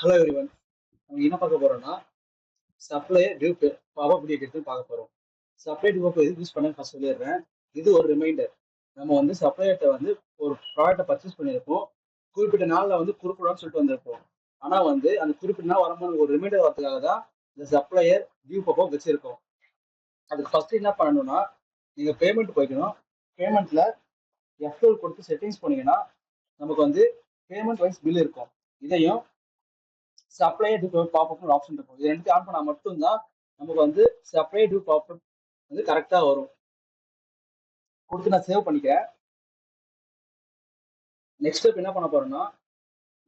Hello everyone. நம்ம என்ன பார்க்க போறோம்னா சப்ளை டியூப் பவர் எப்படி எடுத்து பார்க்க போறோம். சப்ளை டியூப் எதுக்கு யூஸ் பண்ண ஃபர்ஸ்ட் சொல்லிடுறேன். இது ஒரு ரிமைண்டர். நம்ம வந்து சப்ளையர்கிட்ட வந்து ஒரு ப்ராடக்ட்டை பர்ச்சேஸ் பண்ணியிருப்போம். குறிப்பிட்ட நாளில் வந்து கொடுக்கணும்னு சொல்லிட்டு வந்திருப்போம். ஆனால் வந்து அந்த குறிப்பிட்ட நாள் வரும்போது ஒரு ரிமைண்டர் வரதுக்காக தான் இந்த சப்ளையர் டியூப் பவர் வச்சிருக்கோம். அதுக்கு ஃபர்ஸ்ட் என்ன பண்ணணும்னா நீங்கள் பேமெண்ட் போய்க்கணும். பேமெண்ட்ல F12 கொடுத்து செட்டிங்ஸ் பண்ணீங்கன்னா நமக்கு வந்து பேமெண்ட் வைஸ் பில் இருக்கும். இதையும் சப்ளை டியூ பாப்அப்னு ஒரு ஆப்ஷன் இருக்கும். இது ரெண்டு ஆன் பண்ணா மட்டும்தான் நமக்கு வந்து சப்ளை டியூ பாப்அப் வந்து கரெக்டா வரும். கொடுத்து நான் சேவ் பண்ணிக்கிறேன். நெக்ஸ்ட் ஸ்டெப் என்ன பண்ண போறேன்னா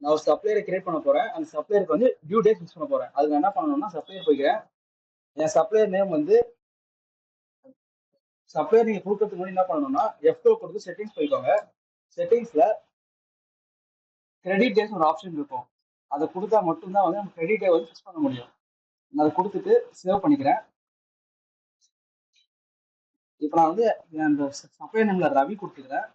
நான் ஒரு சப்ளையரை கிரியேட் பண்ண போறேன். அந்த சப்ளையருக்கு வந்து டியூ டேட் ஃபிக்ஸ் பண்ண போறேன். அதுக்கு என்ன பண்ணணும்னா சப்ளையர் போய்க்கிறேன். என் சப்ளையர் நேம் வந்து சப்ளையர் நீங்க கொடுக்கறதுக்கு முன்னாடி என்ன பண்ணணும்னா F2 கொடுத்து செட்டிங்ஸ் போய்க்கோங்க. செட்டிங்ஸ்ல கிரெடிட் டேஸ் ஒரு ஆப்ஷன் இருக்கும். அதை கொடுத்தா மட்டும்தான் வந்து நம்ம கிரெடிட் டே வந்து ஃபிக்ஸ் பண்ண முடியும். நான் அதை கொடுத்துட்டு சேவ் பண்ணிக்கிறேன். இப்போ நான் வந்து அந்த சப்ளையர் நேம்ல ரவி கொடுத்துக்கிறேன்.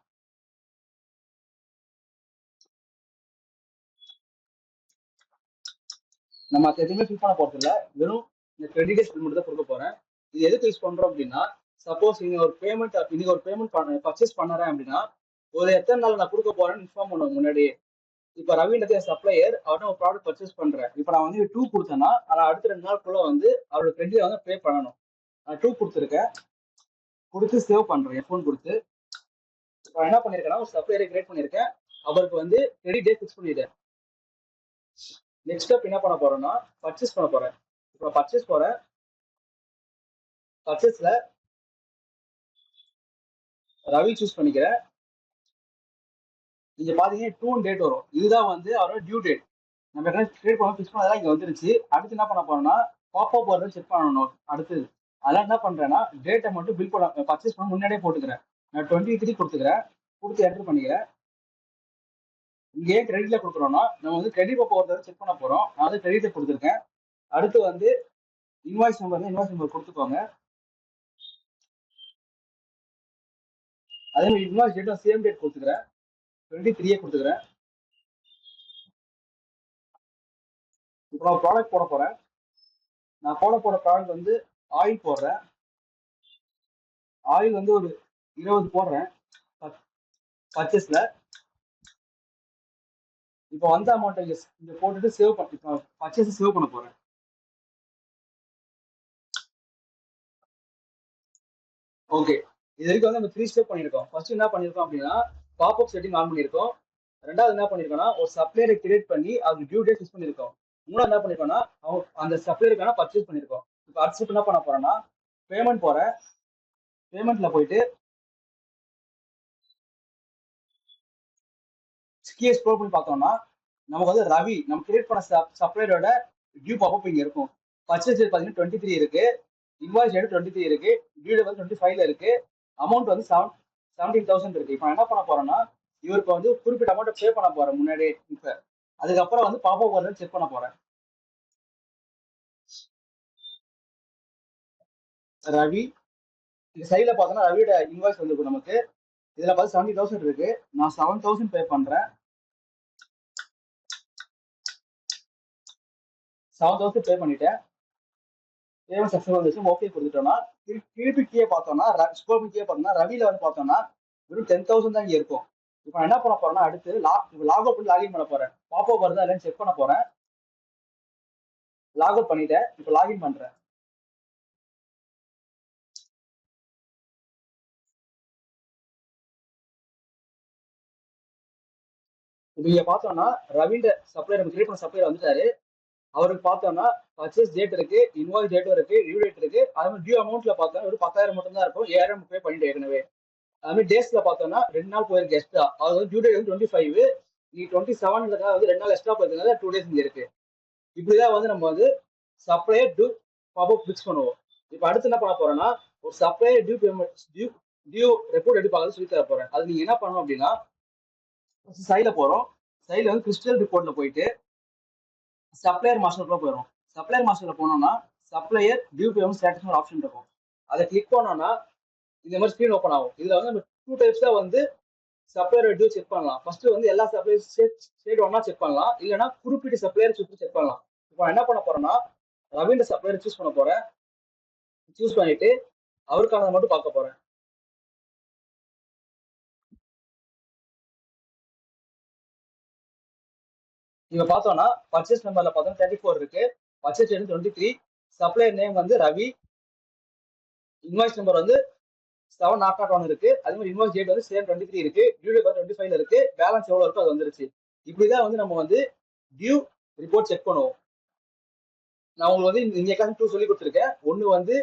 நம்ம அது எதுவுமே ஃபில் பண்ண போறது இல்லை. வெறும் இந்த கிரெடிட் டேஸ் மட்டும் தான் கொடுக்க போறேன். இது எதுக்கு யூஸ் பண்றோம் அப்படின்னா சப்போஸ் நீங்க ஒரு பேமெண்ட் இன்னைக்கு ஒரு பேமெண்ட் பர்ச்சேஸ் பண்ணறேன் அப்படின்னா ஒரு எத்தனை நாள் நான் கொடுக்க போறேன்னு இன்ஃபார்ம் பண்ணுவோம் முன்னாடி. இப்ப ரவின்றது சப்ளையர் அவர்கிட்ட ஒரு ப்ராடக்ட் பர்ச்சேஸ் பண்றேன். இப்ப நான் வந்து 2 கொடுத்தேன்னா அதை அடுத்த 2 நாளுக்குள்ள வந்து அவரோட கிரெடிட் வந்து பே பண்ணணும். நான் 2 கொடுத்துருக்கேன். கொடுத்து சேவ் பண்றேன் F1 கொடுத்து. இப்போ என்ன பண்ணிருக்கேன்னா ஒரு சப்ளையரை கிரியேட் பண்ணிருக்கேன். அவருக்கு வந்து கிரெடிட் டே ஃபிக்ஸ் பண்ணிட்டேன். நெக்ஸ்ட் ஸ்டெப் என்ன பண்ண போறேன்னா பர்ச்சேஸ் பண்ண போறேன். இப்போ பர்ச்சேஸ் போறேன். பர்ச்சேஸ்ல ரவி சூஸ் பண்ணிக்கிறேன். நீங்க பாத்தீங்கன்னா டூ டேட் வரும். இதுதான் வந்து அவரோட டியூ டேட். நம்ம கிரியேட் பண்ண ஃபிக்ஸ் பண்ணதெல்லாம் இங்க வந்துருச்சு. அடுத்து என்ன பண்ண போறோம்னா பாப்அப் வருது செக் பண்ணணும். அடுத்தது அதெல்லாம் என்ன பண்றேன்னா டேட்டை மட்டும் பில் பண்ண பர்ச்சேஸ் பண்ண முன்னாடியே போட்டுக்கிறேன். நான் 23 கொடுத்துக்கிறேன். கொடுத்து என்டர் பண்ணிக்கிறேன். இங்க ஏன் கிரெடிட்ல கொடுக்குறோம்னா நம்ம வந்து கிரெடிட் பாப்பா ஒருத்தர் செக் பண்ண போறோம். நான் வந்து கிரெடிட்ல கொடுத்துருக்கேன். அடுத்து வந்து இன்வாய்ஸ் நம்பர் கொடுத்துக்கோங்க. அதே மாதிரி இன்வாய்ஸ் டேட்டும் சேம் டேட் கொடுத்துக்கிறேன். 23 கொடுத்துக்கிறேன். இப்போ நான் ப்ராடக்ட் போட போறேன். நான் போட ப்ராடக்ட் வந்து ஆயில் போடுறேன். ஆயில் வந்து ஒரு 20 போடுறேன் பர்ச்சேஸ்ல. இப்போ வந்த அமௌண்ட் இங்க போட்டுட்டு சேவ் பண்ணி பர்ச்சேஸ் சேவ் பண்ண போறேன். ஓகே, இது வரைக்கும் வந்து நம்ம 3 ஸ்டெப் பண்ணிருக்கோம். ஃபர்ஸ்ட் என்ன பண்ணிருக்கோம் அப்படின்னா பாப்அப் செட்டிங் ஆன் பண்ணிருக்கோம். ரெண்டாவது என்ன பண்ணிருக்கோம்னா ஒரு சப்ளையரை கிரியேட் பண்ணி அதுக்கு டியூ டேட் ஃபிக்ஸ் பண்ணிருக்கோம். மூணாவது என்ன பண்ணிருக்கோம்னா அந்த சப்ளையருக்கான பர்ச்சேஸ் பண்ணிருக்கோம். இப்போ அடுத்து என்ன பண்ண போறேன்னா பேமெண்ட் போறேன். பேமெண்ட்ல போயிட்டு கீழே ஸ்க்ரோல் பண்ணி பார்த்தோம்னா நமக்கு வந்து ரவி நம்ம கிரியேட் பண்ண சப்ளையரோட டியூ பாப்அப் இங்க இருக்கும். பர்ச்சேஸ் டேட் பாத்தீங்கன்னா 23 இருக்கு. இன்வாய்ஸ் டேட் 23 இருக்கு. டியூ டேட் வந்து 25ல இருக்கு. அமௌண்ட் வந்து 17,000 இருக்கு. இப்போ என்ன பண்ண போறேன்னா இவருக்கு வந்து குறிப்பிட்ட அமௌண்ட் பே பண்ண போறேன் முன்னாடி. இப்ப அதுக்கப்புறம் வந்து பாப்அப் வருதுன்னு செக் பண்ண போறேன். ரவி இந்த சைட்ல பார்த்தோம்னா ரவியோட இன்வாய்ஸ் வந்துருக்கும் நமக்கு. இதுல பார்த்து 70,000 இருக்கு. நான் 7,000 பே பண்றேன். 7,000 பே பண்ணிட்டேன். பேமெண்ட் சக்சஸ்ஃபுல் வந்துச்சு. ஓகே கொடுத்துட்டோம்னா திருப்பி கீழே பார்த்தோம்னா ஸ்க்ரோல் பண்ணி கீழே பார்த்தோம்னா ரவில வந்து பார்த்தோம்னா வெறும் 10,000 தான் இங்க இருக்கும். இப்போ நான் என்ன பண்ண போறேன்னா அடுத்து லாக் அவுட் பண்ணி லாகின் பண்ண போறேன். பாப்பா வருதா இல்லைன்னு செக் பண்ண போறேன். லாக் அவுட் பண்ணிட்டேன். இப்போ லாகின் பண்றேன். இப்போ இங்க பார்த்தோம்னா ரவிண்ட சப்ளையர் நம்ம கிரியேட் பண்ண சப்ளையர் வந்துட்டாரு. அவருக்கு பார்த்தோம்னா பர்ச்சேஸ் டேட் இருக்கு, இன்வாய்ஸ் டேட்டும் இருக்கு, டியூ டேட் இருக்கு. அது மாதிரி டியூ அமௌண்ட்ல பார்த்தோம்னா ஒரு 10,000 மட்டும் தான் இருக்கும். 7,000 பே பண்ணிட்டு ஏற்கனவே. அது மாதிரி டேஸ்ல பார்த்தோம்னா 2 நாள் போயிருக்கு எக்ஸ்ட்ரா. அது வந்து டியூ டேட் வந்து 25. நீ 27 வந்து 2 நாள் எக்ஸ்ட்ரா போயிருக்கனால 2 டேஸ் இங்க இருக்கு. இப்படிதான் வந்து நம்ம வந்து சப்ளையர் டியூ பாப்அப் ஃபிக்ஸ் பண்ணுவோம். இப்போ அடுத்து என்ன பண்ண போறோம்னா ஒரு supplier due payment due report எப்படி பார்க்கறது சொல்லி தர போறேன். அது நீங்க என்ன பண்ணணும் அப்படின்னா சைட்ல போறோம். சைட்ல வந்து கிறிஸ்டல் ரிப்போர்ட்ல போயிட்டு சப்ளையர் மாஸ்டர்ல போயிடும். சப்ளையர் மாஸ்டர்ல போனோம்னா supplier due payment status option இருக்கும். அதை கிளிக் பண்ணோம்னா இந்த மாதிரி ஸ்கிரீன் ஓப்பன் ஆகும். இதுல வந்து நம்ம 2 டைப்ஸ் தான் வந்து சப்ளையர் டியூ செக் பண்ணலாம். ஃபர்ஸ்ட் வந்து எல்லா சப்ளையர் ஸ்டேட் ஒன்னா செக் பண்ணலாம், இல்லைன்னா குறிப்பிட்ட சப்ளையர் சுற்றி செக் பண்ணலாம். இப்போ நான் என்ன பண்ண போறேன்னா ரவீந்திர சப்ளையர் சூஸ் பண்ண போறேன். சூஸ் பண்ணிட்டு அவருக்கானதை மட்டும் பார்க்க போறேன். இங்க பார்த்தோம்னா பர்ச்சேஸ் நம்பர்ல பார்த்தோம்னா 34 இருக்கு, பர்ச்சேஸ் டேட் 23, சப்ளையர் நேம் வந்து ரவி, இன்வாய்ஸ் நம்பர் வந்து 7 இருக்கு, அதே மாதிரி இன்வாய்ஸ் டேட் வந்து சேம் 23 இருக்கு, டியூ டேட் 25 இருக்கு, பேலன்ஸ் எவ்வளவு இருக்கோ அது வந்துருச்சு. இப்படிதான் வந்து நம்ம வந்து டியூ ரிப்போர்ட் செக் பண்ணுவோம். நான் உங்களுக்கு வந்து இந்த எக்கான 2 சொல்லி கொடுத்துருக்கேன். ஒன்னு வந்து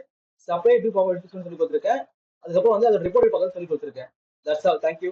சப்ளை டியூ பவர் சொல்லி கொடுத்துருக்கேன். அதுக்கப்புறம் வந்து அதை ரிப்போர்ட் பார்க்க சொல்லி கொடுத்துருக்கேன். That's all. தேங்க்யூ.